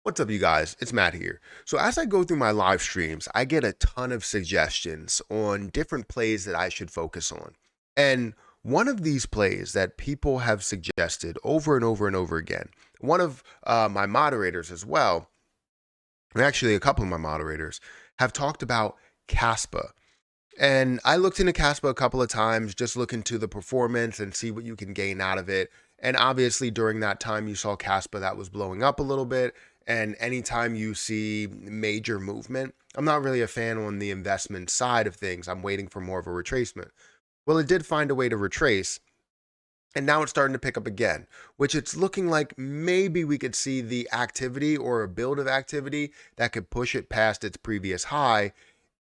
What's up, you guys? It's Matt here. So, as I go through my live streams, I get a ton of suggestions on different plays that I should focus on. And one of these plays that people have suggested over and over and over again, one of my moderators as well, and actually a couple of my moderators, have talked about KASPA. And I looked into KASPA a couple of times, just look into the performance and see what you can gain out of it. And obviously, during that time, you saw KASPA that was blowing up a little bit. And anytime you see major movement, I'm not really a fan on the investment side of things. I'm waiting for more of a retracement. Well, it did find a way to retrace. And now it's starting to pick up again, which it's looking like maybe we could see the activity or a build of activity that could push it past its previous high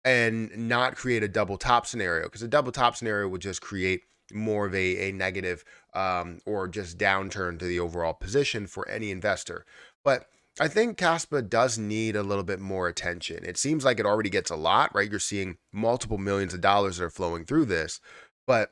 and not create a double top scenario, because a double top scenario would just create more of a negative or just downturn to the overall position for any investor. But I think KASPA does need a little bit more attention. It seems like it already gets a lot, right? You're seeing multiple millions of dollars that are flowing through this, but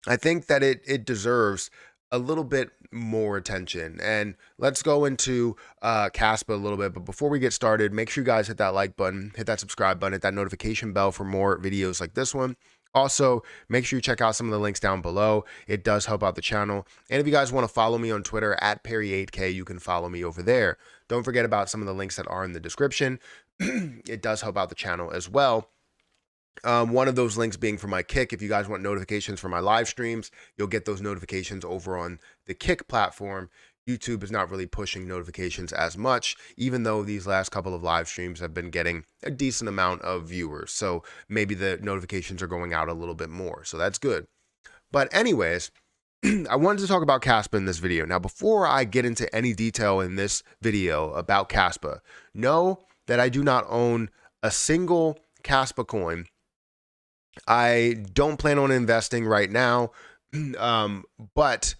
I think that it deserves a little bit more attention. And let's go into KASPA a little bit. But before we get started, make sure you guys hit that like button, hit that subscribe button, hit that notification bell for more videos like this one. Also, make sure you check out some of the links down below. It does help out the channel. And if you guys want to follow me on Twitter at Perry8K, you can follow me over there. Don't forget about some of the links that are in the description. It does help out the channel as well. One of those links being for my Kick. If you guys want notifications for my live streams, you'll get those notifications over on the Kick platform. YouTube is not really pushing notifications as much, even though these last couple of live streams have been getting a decent amount of viewers. So maybe the notifications are going out a little bit more. So that's good. But anyways, I wanted to talk about KASPA in this video. Now, before I get into any detail in this video about KASPA, know that I do not own a single KASPA coin. I don't plan on investing right now, but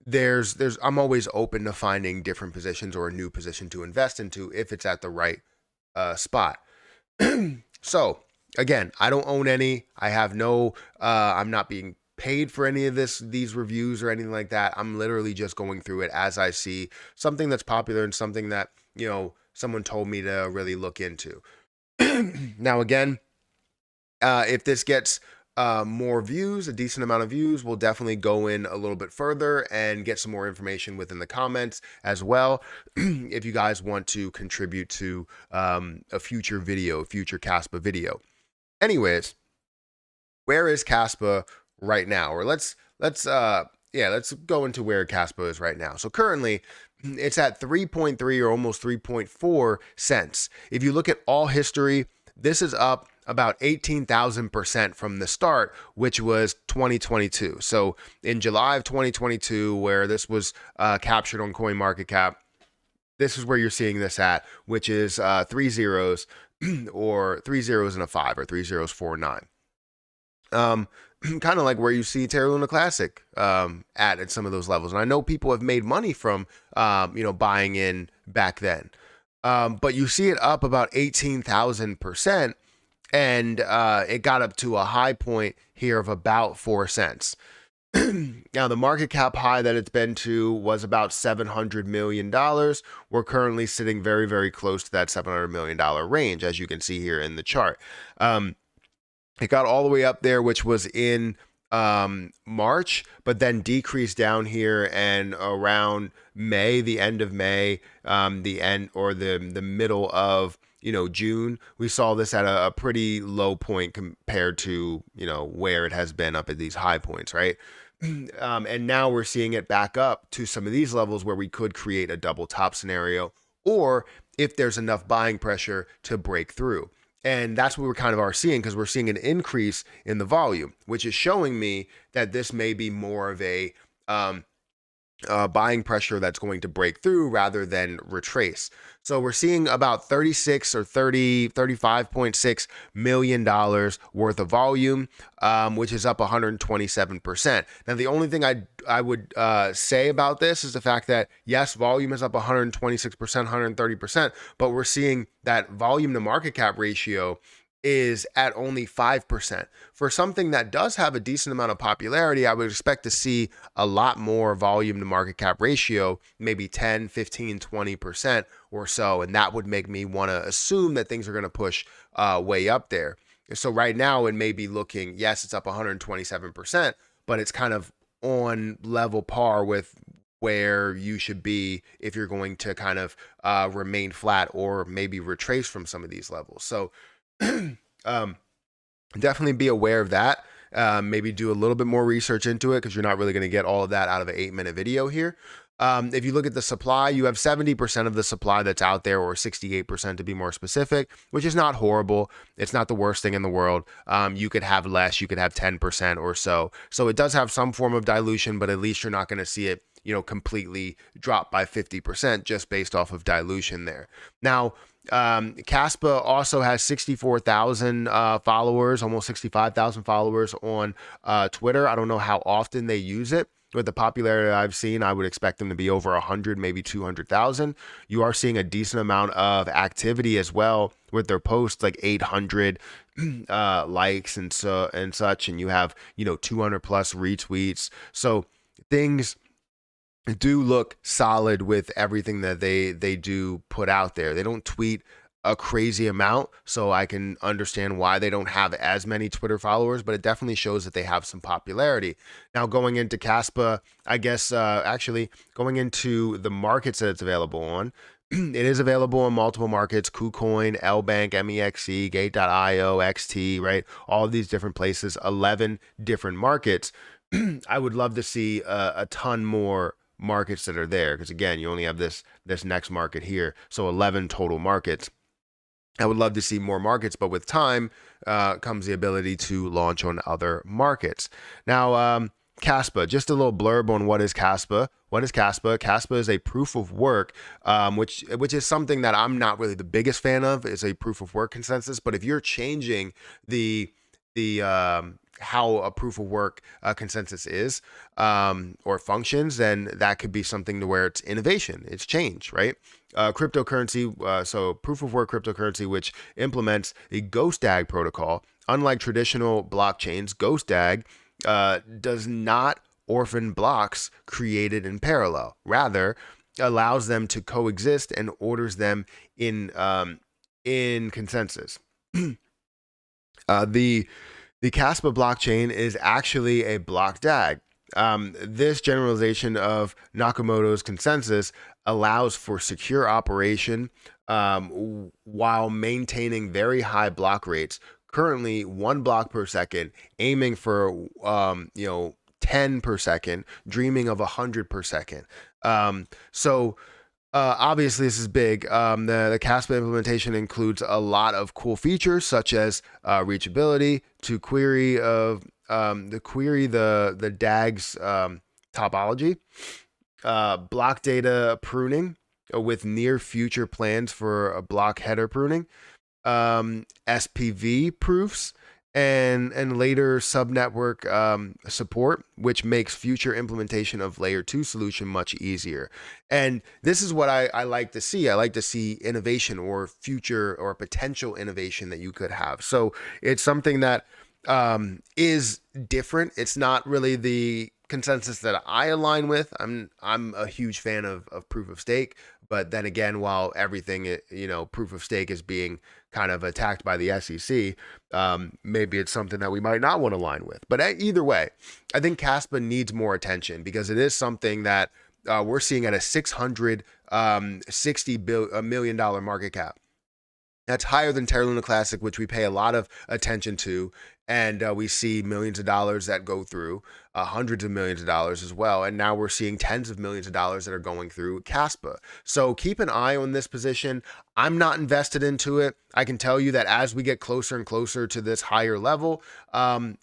there's I'm always open to finding different positions or a new position to invest into if it's at the right spot. So again, I don't own any. I have no. I'm not being paid for any of these reviews or anything like that. I'm literally just going through it as I see something that's popular and something that someone told me to really look into. Now again, if this gets more views, a decent amount of views, we'll definitely go in a little bit further and get some more information within the comments as well. If you guys want to contribute to a future video, future KASPA video. Anyways, where is KASPA right now? Or let's go into where KASPA is right now. So currently, it's at 3.3 or almost 3.4 cents. If you look at all history, this is up about 18,000% from the start, which was 2022. So in July of 2022, where this was captured on CoinMarketCap, this is where you're seeing this at, which is 3 zeros or 3 zeros and a 5 or 3 zeros 4 9. Kind of like where you see Terra Luna Classic at some of those levels. And I know people have made money from buying in back then. But you see it up about 18,000%. And it got up to a high point here of about 4 cents. Now, the market cap high that it's been to was about $700 million. We're currently sitting very, very close to that $700 million range, as you can see here in the chart. It got all the way up there, which was in March, but then decreased down here, and around May, the end of May, the middle of June, we saw this at a pretty low point compared to where it has been up at these high points, right? And now we're seeing it back up to some of these levels where we could create a double top scenario, or if there's enough buying pressure to break through. And that's what we're kind of are seeing, because we're seeing an increase in the volume, which is showing me that this may be more of a buying pressure that's going to break through rather than retrace. So we're seeing about 36 or 35.6 million dollars worth of volume, which is up 127%. Now, the only thing I would say about this is the fact that, yes, volume is up 126%, 130%, but we're seeing that volume to market cap ratio is at only 5%. For something that does have a decent amount of popularity, I would expect to see a lot more volume to market cap ratio, maybe 10, 15, 20% or so. And that would make me want to assume that things are going to push way up there. So right now it may be looking, yes, it's up 127%, but it's kind of on level par with where you should be if you're going to kind of remain flat or maybe retrace from some of these levels. So um, definitely be aware of that. Maybe do a little bit more research into it because you're not really going to get all of that out of an 8-minute video here. If you look at the supply, you have 70% of the supply that's out there, or 68% to be more specific, which is not horrible. It's not the worst thing in the world. You could have less, you could have 10% or so. So it does have some form of dilution, but at least you're not going to see it, completely drop by 50% just based off of dilution there. Now, KASPA also has 64,000 followers, almost 65,000 followers on Twitter. I don't know how often they use it. With the popularity I've seen, I would expect them to be over 100, maybe 200,000. You are seeing a decent amount of activity as well with their posts, like 800 likes and such, and you have 200 plus retweets. So things do look solid with everything that they do put out there. They don't tweet a crazy amount, so I can understand why they don't have as many Twitter followers, but it definitely shows that they have some popularity. Now, going into KASPA, I guess actually going into the markets that it's available on, it is available in multiple markets: KuCoin, LBank, MEXC, Gate.io, XT, right? All of these different places, 11 different markets. I would love to see a ton more markets that are there, because again, you only have this next market here, so 11 total markets. I would love to see more markets, but with time comes the ability to launch on other markets. Now, KASPA, just a little blurb on what is KASPA. What is KASPA? KASPA is a proof of work, which is something that I'm not really the biggest fan of, is a proof of work consensus. But if you're changing the how a proof of work consensus is or functions, then that could be something to where it's innovation, it's change, right? Cryptocurrency, so proof of work cryptocurrency, which implements the GhostDAG protocol. Unlike traditional blockchains, GhostDAG does not orphan blocks created in parallel. Rather, allows them to coexist and orders them in consensus. The KASPA blockchain is actually a block DAG. This generalization of Nakamoto's consensus allows for secure operation while maintaining very high block rates. Currently, 1 block per second, aiming for 10 per second, dreaming of 100 per second. Obviously, this is big. The KASPA implementation includes a lot of cool features, such as reachability to query the DAG's topology, block data pruning with near future plans for a block header pruning, SPV proofs, and later subnetwork support, which makes future implementation of layer 2 solution much easier. And this is what I like to see. I like to see innovation or future or potential innovation that you could have. So it's something that is different. It's not really the consensus that I align with. I'm a huge fan of proof of stake, but then again, while everything proof of stake is being kind of attacked by the SEC, maybe it's something that we might not want to align with. But either way, I think KASPA needs more attention, because it is something that we're seeing at a $660 million market cap. That's higher than Terra Luna Classic, which we pay a lot of attention to, and we see millions of dollars that go through, hundreds of millions of dollars as well, and now we're seeing tens of millions of dollars that are going through KASPA. So keep an eye on this position. I'm not invested into it. I can tell you that as we get closer and closer to this higher level, I'm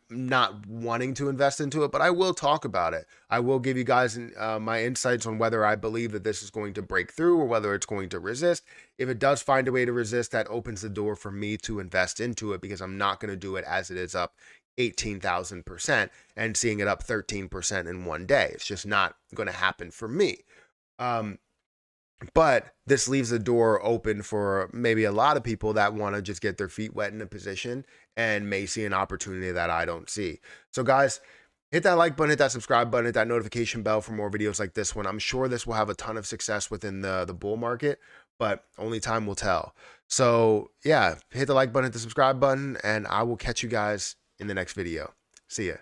not wanting to invest into it, but I will talk about it. I will give you guys my insights on whether I believe that this is going to break through or whether it's going to resist. If it does find a way to resist, that opens the door for me to invest into it, because I'm not going to do it as it is up 18,000% and seeing it up 13% in one day. It's just not going to happen for me. But this leaves the door open for maybe a lot of people that want to just get their feet wet in a position and may see an opportunity that I don't see. So, guys, hit that like button, hit that subscribe button, hit that notification bell for more videos like this one. I'm sure this will have a ton of success within the bull market, but only time will tell. So, yeah, hit the like button, hit the subscribe button, and I will catch you guys in the next video. See ya.